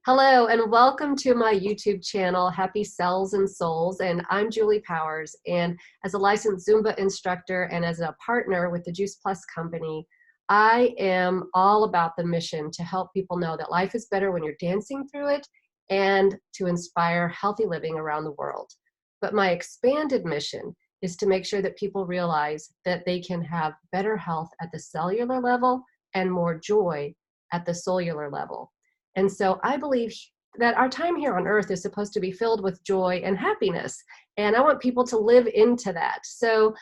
Hello and welcome to my YouTube channel, Happy Cells and Souls, and I'm Julie Powers. And as a licensed Zumba instructor and as a partner with the Juice Plus company, I am all about the mission to help people know that life is better when you're dancing through it and to inspire healthy living around the world. But my expanded mission is to make sure that people realize that they can have better health at the cellular level and more joy at the cellular level. And so I believe that our time here on earth is supposed to be filled with joy and happiness. And I want people to live into that. So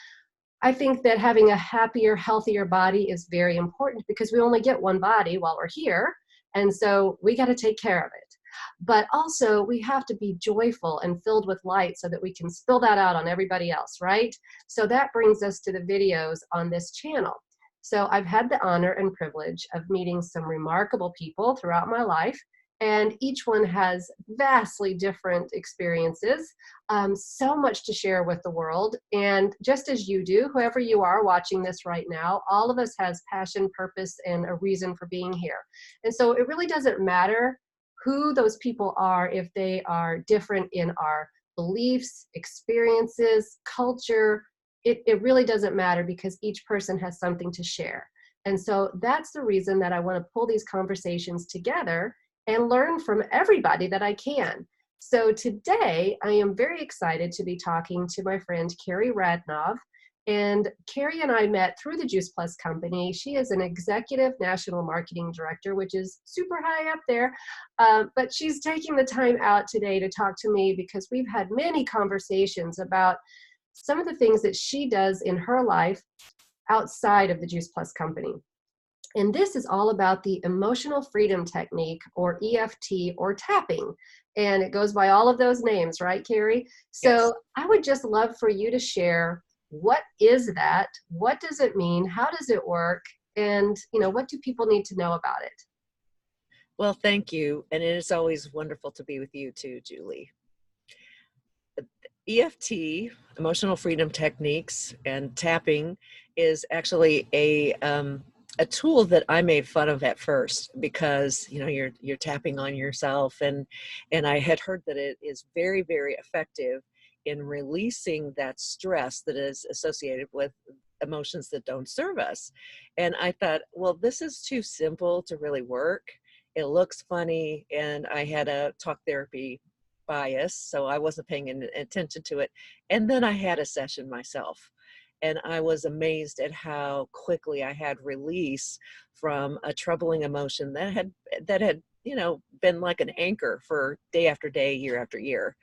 I think that having a happier, healthier body is very important because we only get one body while we're here. And so we got to take care of it. But also we have to be joyful and filled with light so that we can spill that out on everybody else, right? So that brings us to the videos on this channel. So I've had the honor and privilege of meeting some remarkable people throughout my life, and each one has vastly different experiences, so much to share with the world. And just as you do, whoever you are watching this right now, all of us has passion, purpose, and a reason for being here. And so it really doesn't matter who those people are if they are different in our beliefs, experiences, culture. It really doesn't matter because each person has something to share. And so that's the reason that I want to pull these conversations together and learn from everybody that I can. So today I am very excited to be talking to my friend Carrie Radnov. And Carrie and I met through the Juice Plus company. She is an executive national marketing director, which is super high up there. But she's taking the time out today to talk to me because we've had many conversations about some of the things that she does in her life outside of the Juice Plus company. And this is all about the emotional freedom technique, or EFT, or tapping. And it goes by all of those names, right, Carrie? So Yes. I would just love for you to share, what is that? What does it mean? How does it work? And, what do people need to know about it? Well, thank you. And it is always wonderful to be with you too, Julie. EFT, Emotional Freedom Techniques, and tapping is actually a tool that I made fun of at first because you're tapping on yourself, and I had heard that it is very, very effective in releasing that stress that is associated with emotions that don't serve us. And I thought, well, this is too simple to really work. It looks funny, and I had a talk therapy bias, so I wasn't paying attention to it. And then I had a session myself, and I was amazed at how quickly I had release from a troubling emotion that had been like an anchor for day after day, year after year.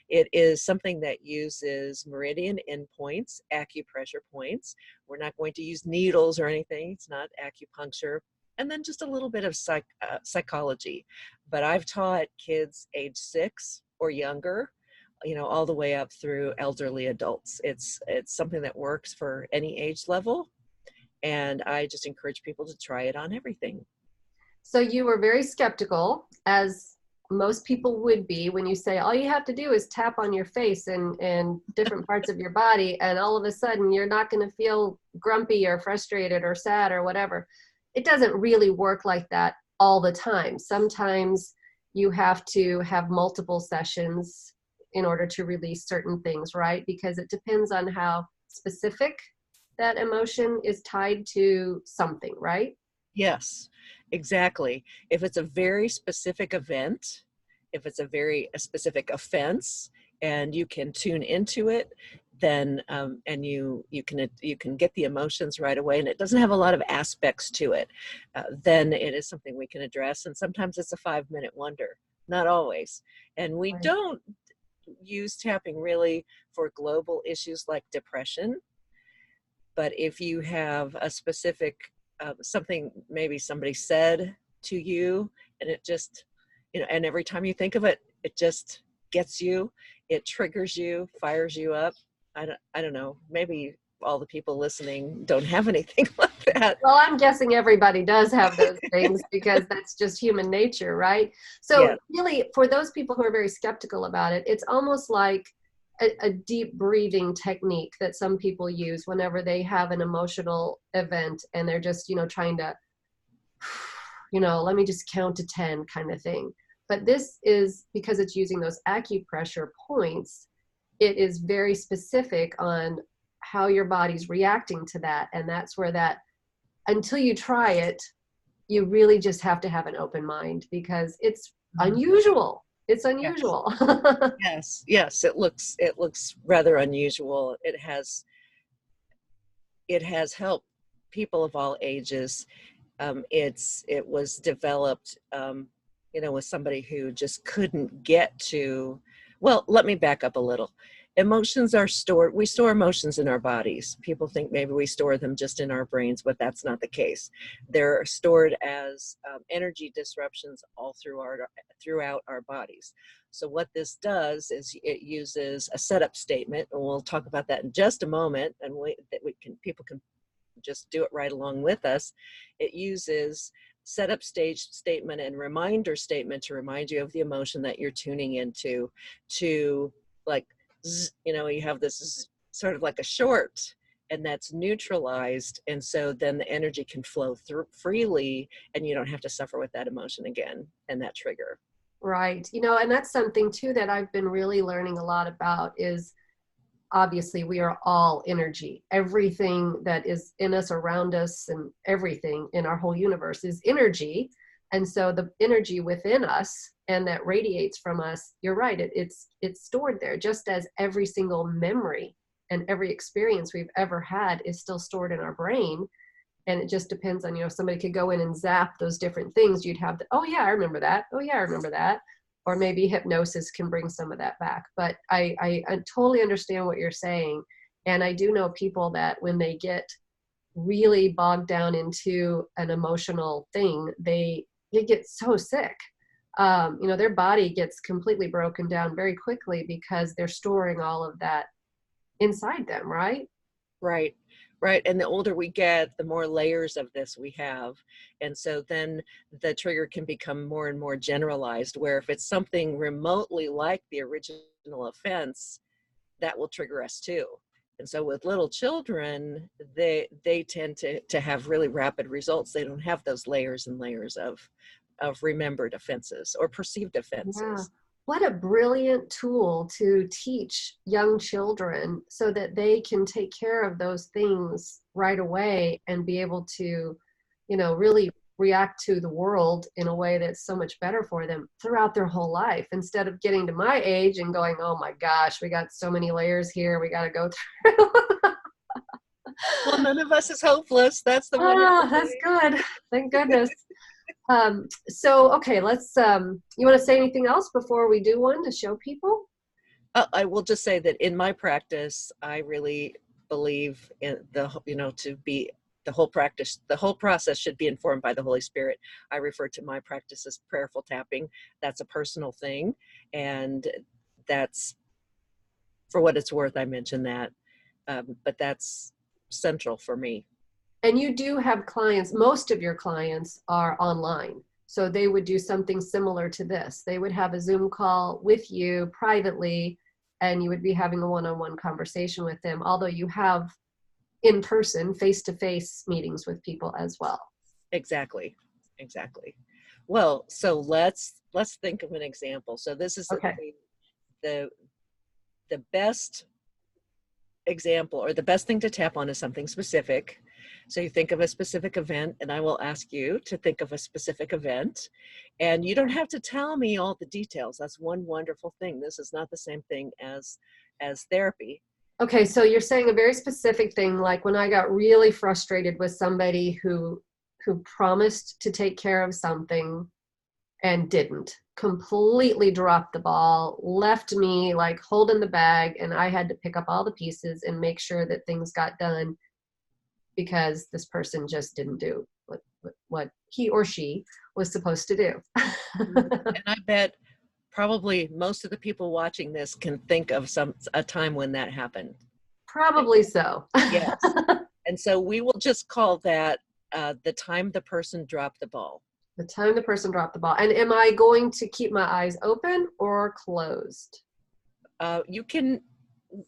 It is something that uses meridian endpoints, acupressure points. We're not going to use needles or anything. It's not acupuncture. And then just a little bit of psychology. But I've taught kids age 6 or younger, all the way up through elderly adults. It's something that works for any age level. And I just encourage people to try it on everything. So you were very skeptical, as most people would be, when you say all you have to do is tap on your face and different parts of your body, and all of a sudden you're not going to feel grumpy or frustrated or sad or whatever. It doesn't really work like that all the time. Sometimes you have to have multiple sessions in order to release certain things, right? Because it depends on how specific that emotion is tied to something, right? Yes, exactly. If it's a very specific event, if it's a specific offense, and you can tune into it, then and you can get the emotions right away, and it doesn't have a lot of aspects to it, then it is something we can address. And sometimes it's a 5-minute wonder, not always. And we Right. don't use tapping really for global issues like depression. But if you have a specific something maybe somebody said to you, and it just, and every time you think of it, it just gets you, it triggers you, fires you up. I don't know, maybe all the people listening don't have anything like that. Well, I'm guessing everybody does have those things because that's just human nature, right? So Yeah. really, for those people who are very skeptical about it, it's almost like a deep breathing technique that some people use whenever they have an emotional event and they're just, trying to, let me just count to 10 kind of thing. But this is, because it's using those acupressure points, it is very specific on how your body's reacting to that. And that's where that, until you try it, you really just have to have an open mind, because it's unusual. It's unusual. Yes. It looks rather unusual. It has helped people of all ages. It was developed, with somebody who just couldn't get to. Well, let me back up a little. Emotions are stored. We store emotions in our bodies. People think maybe we store them just in our brains, but that's not the case. They're stored as energy disruptions all throughout our bodies. So what this does is it uses a setup statement, and we'll talk about that in just a moment, and people can just do it right along with us. It uses setup stage statement and reminder statement to remind you of the emotion that you're tuning into, to like, you have this sort of like a short, and that's neutralized. And so then the energy can flow through freely, and you don't have to suffer with that emotion again and that trigger. Right. And that's something too that I've been really learning a lot about is, obviously we are all energy. Everything that is in us, around us, and everything in our whole universe is energy. And so the energy within us and that radiates from us, you're right, it's stored there, just as every single memory and every experience we've ever had is still stored in our brain. And it just depends on, somebody could go in and zap those different things. You'd have oh yeah, I remember that. Oh yeah, I remember that. Or maybe hypnosis can bring some of that back. But I totally understand what you're saying. And I do know people that when they get really bogged down into an emotional thing, they get so sick. Their body gets completely broken down very quickly because they're storing all of that inside them, right? Right. And the older we get, the more layers of this we have. And so then the trigger can become more and more generalized, where if it's something remotely like the original offense, that will trigger us too. And so with little children, they tend to have really rapid results. They don't have those layers and layers of remembered offenses or perceived offenses. Yeah. What a brilliant tool to teach young children so that they can take care of those things right away and be able to, really react to the world in a way that's so much better for them throughout their whole life, instead of getting to my age and going, oh my gosh, we got so many layers here we got to go through. Well, none of us is hopeless. That's the wonderful that's thing. good. Thank goodness. So, okay, let's, you want to say anything else before we do one to show people? I will just say that in my practice, I really believe in the whole process should be informed by the Holy Spirit. I refer to my practice as prayerful tapping. That's a personal thing. And that's, for what it's worth, I mention that. But that's central for me. And you do have clients, most of your clients are online. So they would do something similar to this. They would have a Zoom call with you privately, and you would be having a one-on-one conversation with them, although you have in-person, face-to-face meetings with people as well. Exactly. Well, so let's think of an example. So this is okay. the best example, or the best thing to tap on, is something specific. So you think of a specific event, and I will ask you to think of a specific event, and you don't have to tell me all the details. That's one wonderful thing. This is not the same thing as therapy. Okay, so you're saying a very specific thing, like when I got really frustrated with somebody who promised to take care of something and didn't, completely dropped the ball, left me like holding the bag, and I had to pick up all the pieces and make sure that things got done, because this person just didn't do what he or she was supposed to do. And I bet probably most of the people watching this can think of a time when that happened. Probably so. Yes. And so we will just call that the time the person dropped the ball. The time the person dropped the ball. And am I going to keep my eyes open or closed? You can,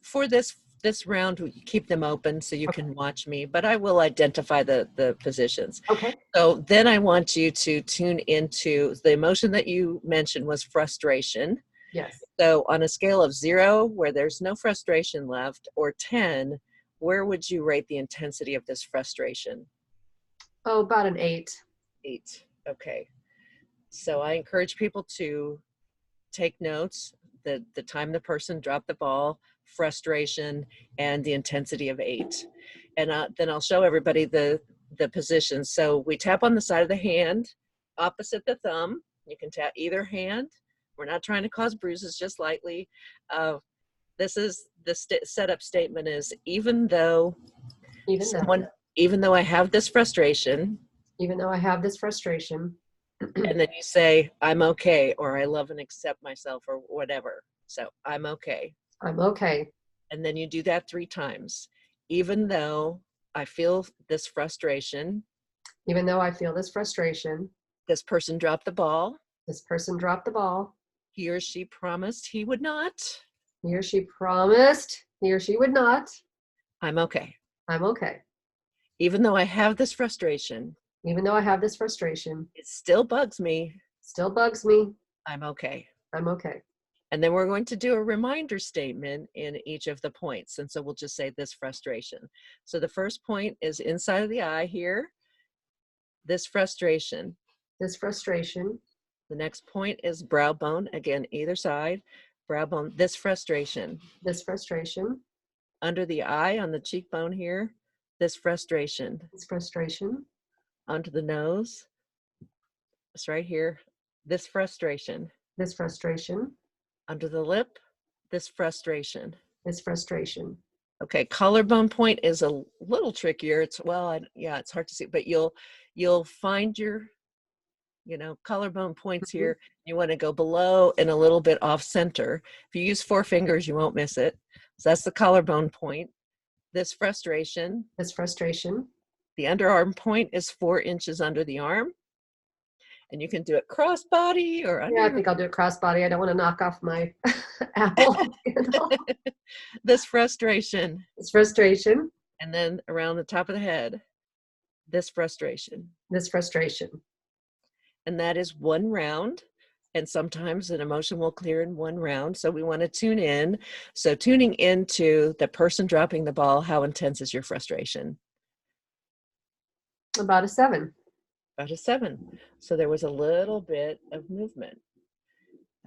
for this this round, we keep them open so you can watch me, but I will identify the positions. Okay. So then I want you to tune into the emotion that you mentioned was frustration. Yes. So on a scale of 0, where there's no frustration left, or 10, where would you rate the intensity of this frustration? Oh, about an 8. 8. Okay. So I encourage people to take notes, the time the person dropped the ball, frustration, and the intensity of 8. And then I'll show everybody the positions. So we tap on the side of the hand, opposite the thumb. You can tap either hand. We're not trying to cause bruises, just lightly. This is the setup statement is, even though I have this frustration, even though I have this frustration, and then you say, I'm okay, or I love and accept myself, or whatever. So I'm okay. I'm okay. And then you do that 3 times. Even though I feel this frustration. Even though I feel this frustration. This person dropped the ball. This person dropped the ball. He or she promised he would not. He or she promised he or she would not. I'm okay. I'm okay. Even though I have this frustration. Even though I have this frustration. It still bugs me. Still bugs me. I'm okay. I'm okay. And then we're going to do a reminder statement in each of the points. And so we'll just say this frustration. So the first point is inside of the eye here. This frustration. This frustration. The next point is brow bone. Again, either side. Brow bone. This frustration. This frustration. Under the eye on the cheekbone here. This frustration. This frustration. Onto the nose. It's right here. This frustration. This frustration. Under the lip. This frustration. This frustration. Okay, collarbone point is a little trickier. It's it's hard to see, but you'll find your, collarbone points here. You want to go below and a little bit off center. If you use 4 fingers, you won't miss it. So that's the collarbone point. This frustration. This frustration. The underarm point is 4 inches under the arm. And you can do it crossbody or under. Yeah, I think I'll do it crossbody. I don't want to knock off my apple. This frustration. This frustration. And then around the top of the head. This frustration. This frustration. And that is 1 round. And sometimes an emotion will clear in 1 round. So we want to tune in. So tuning into the person dropping the ball, how intense is your frustration? About a 7. About a 7. So there was a little bit of movement.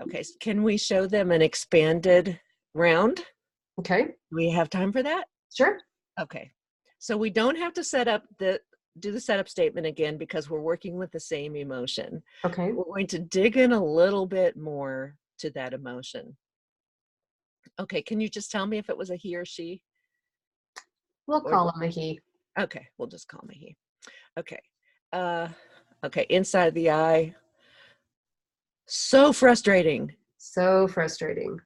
Okay, so can we show them an expanded round? Okay. Do we have time for that? Sure. Okay. So we don't have to do the setup statement again because we're working with the same emotion. Okay. We're going to dig in a little bit more to that emotion. Okay, can you just tell me if it was a he or she? We'll call him a he. Okay, we'll just call him a he. Okay. Okay, inside the eye. So frustrating. So frustrating.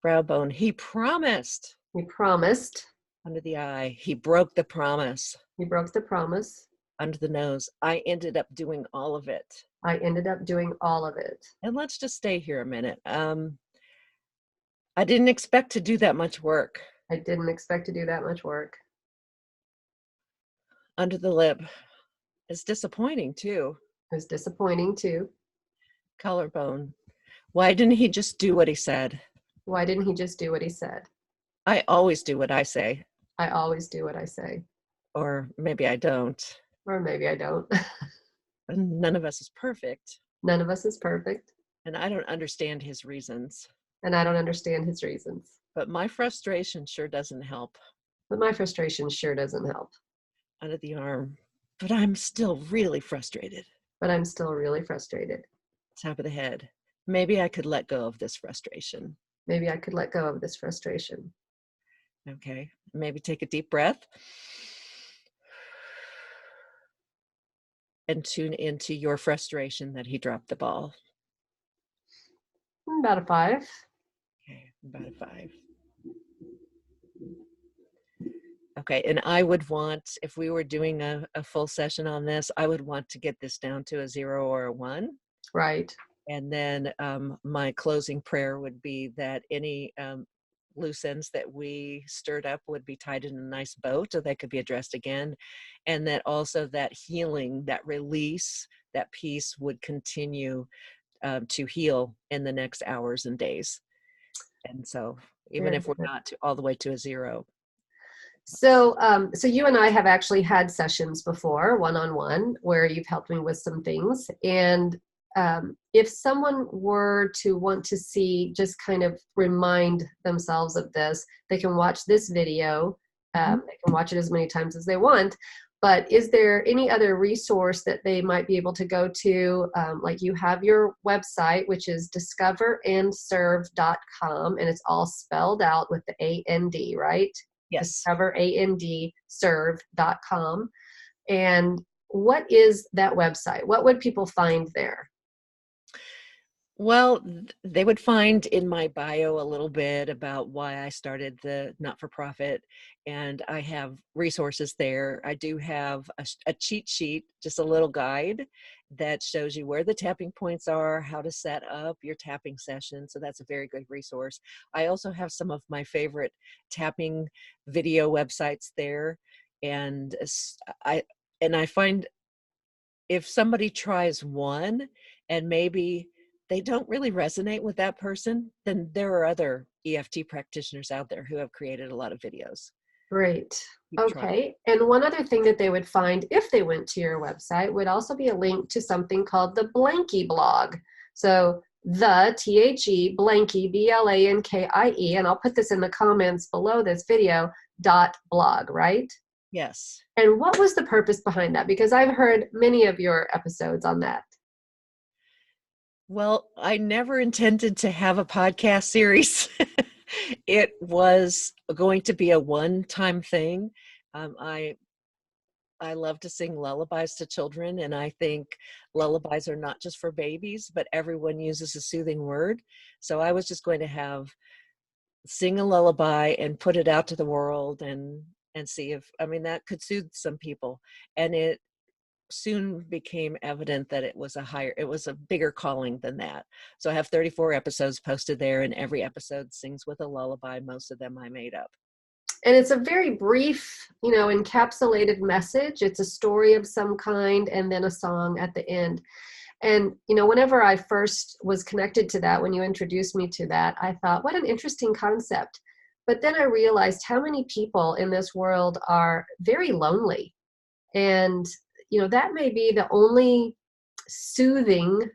Brow bone. He promised. He promised. Under the eye. He broke the promise. He broke the promise. Under the nose. I ended up doing all of it. I ended up doing all of it. And let's just stay here a minute. I didn't expect to do that much work. I didn't expect to do that much work. Under the lip. It's disappointing too. It was disappointing too. Collarbone. Why didn't he just do what he said? Why didn't he just do what he said? I always do what I say. I always do what I say. Or maybe I don't. Or maybe I don't. None of us is perfect. None of us is perfect. And I don't understand his reasons. And I don't understand his reasons. But my frustration sure doesn't help. But my frustration sure doesn't help. Under the arm. But I'm still really frustrated. But I'm still really frustrated. Top of the head. Maybe I could let go of this frustration. Maybe I could let go of this frustration. Okay. Maybe take a deep breath. And tune into your frustration that he dropped the ball. About a 5. Okay, about a 5. Okay, and I would want, if we were doing a full session on this, I would want to get this down to a 0 or a 1. Right. And then my closing prayer would be that any loose ends that we stirred up would be tied in a nice bow so they could be addressed again. And that also that healing, that release, that peace would continue to heal in the next hours and days. And so even Very if we're good. not all the way to a zero. So, so you and I have actually had sessions before, one-on-one, where you've helped me with some things. And if someone were to want to see, just kind of remind themselves of this, they can watch this video. They can watch it as many times as they want. But is there any other resource that they might be able to go to? Like you have your website, which is discoverandserve.com, and it's all spelled out with the A-N-D, right? Yes. discoverandserve.com. And what is that website? What would people find there? Well, they would find in my bio a little bit about why I started the not-for-profit, and I have resources there. I do have a cheat sheet, just a little guide that shows you where the tapping points are, how to set up your tapping session. So that's a very good resource. I also have some of my favorite tapping video websites there, and I find if somebody tries one and maybe they don't really resonate with that person, then there are other EFT practitioners out there who have created a lot of videos. Great. Keep trying. Okay. And one other thing that they would find if they went to your website would also be a link to something called the Blankie Blog. So the T-H-E Blankie Blankie, and I'll put this in the comments below this video, .blog, right? Yes. And what was the purpose behind that? Because I've heard many of your episodes on that. Well, I never intended to have a podcast series. It was going to be a one-time thing. I love to sing lullabies to children, and I think lullabies are not just for babies, but everyone uses a soothing word. So I was just going to sing a lullaby and put it out to the world and see if, I mean, that could soothe some people. And it soon became evident that it was a bigger calling than that. So I have 34 episodes posted there, and every episode sings with a lullaby. Most of them I made up. And it's a very brief, encapsulated message. It's a story of some kind and then a song at the end. And, whenever I first was connected to that, when you introduced me to that, I thought, what an interesting concept. But then I realized how many people in this world are very lonely. And, that may be the only soothing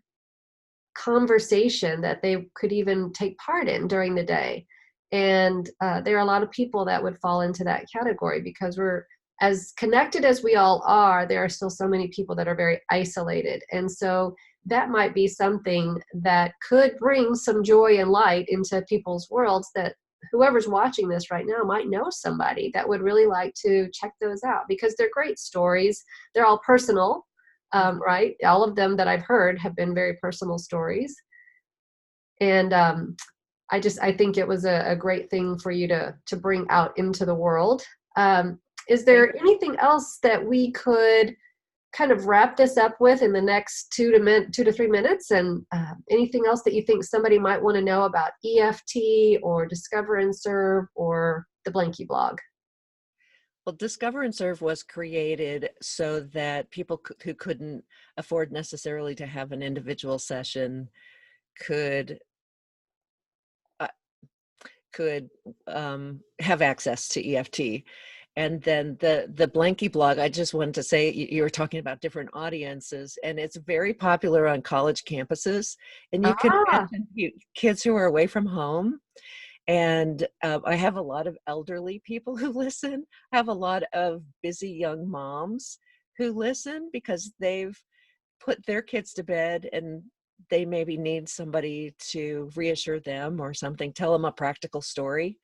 conversation that they could even take part in during the day. And there are a lot of people that would fall into that category because we're as connected as we all are, there are still so many people that are very isolated. And so that might be something that could bring some joy and light into people's worlds, that whoever's watching this right now might know somebody that would really like to check those out, because they're great stories. They're all personal, right? All of them that I've heard have been very personal stories. And I think it was a great thing for you to bring out into the world. Is there anything else that we could kind of wrap this up with in the next 2 to 3 minutes? And anything else that you think somebody might want to know about EFT or Discover and Serve or the Blankie Blog? Well, Discover and Serve was created so that people who couldn't afford necessarily to have an individual session could have access to EFT. And then the Blankie Blog, I just wanted to say, you were talking about different audiences, and it's very popular on college campuses. And you can imagine kids who are away from home. And I have a lot of elderly people who listen. I have a lot of busy young moms who listen because they've put their kids to bed and they maybe need somebody to reassure them or something, tell them a practical story.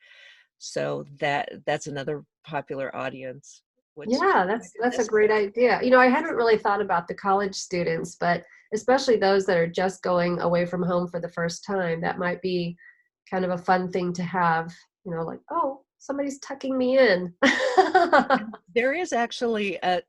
So that's another popular audience. Yeah, that's a great idea. I hadn't really thought about the college students, but especially those that are just going away from home for the first time, that might be kind of a fun thing to have, like, oh, somebody's tucking me in. There is actually a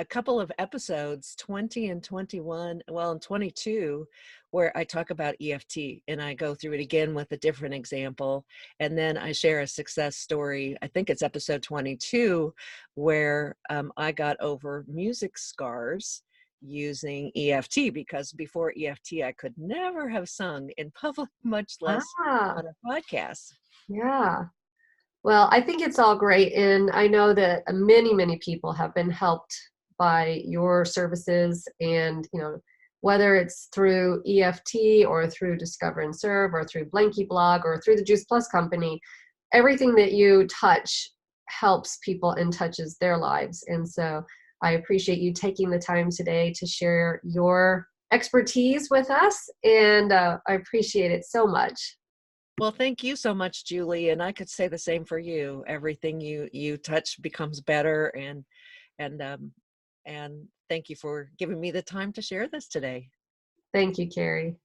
couple of episodes, 20 and 21, well, and 22, where I talk about EFT, and I go through it again with a different example. And then I share a success story. I think it's episode 22, where I got over music scars using EFT, because before EFT, I could never have sung in public, much less Ah, on a podcast. yeah. Well, I think it's all great. And I know that many, many people have been helped by your services. And, whether it's through EFT or through Discover and Serve or through Blankie Blog or through the Juice Plus company, everything that you touch helps people and touches their lives. And so I appreciate you taking the time today to share your expertise with us. And I appreciate it so much. Well, thank you so much, Julie. And I could say the same for you. Everything you touch becomes better, and and thank you for giving me the time to share this today. Thank you, Carrie.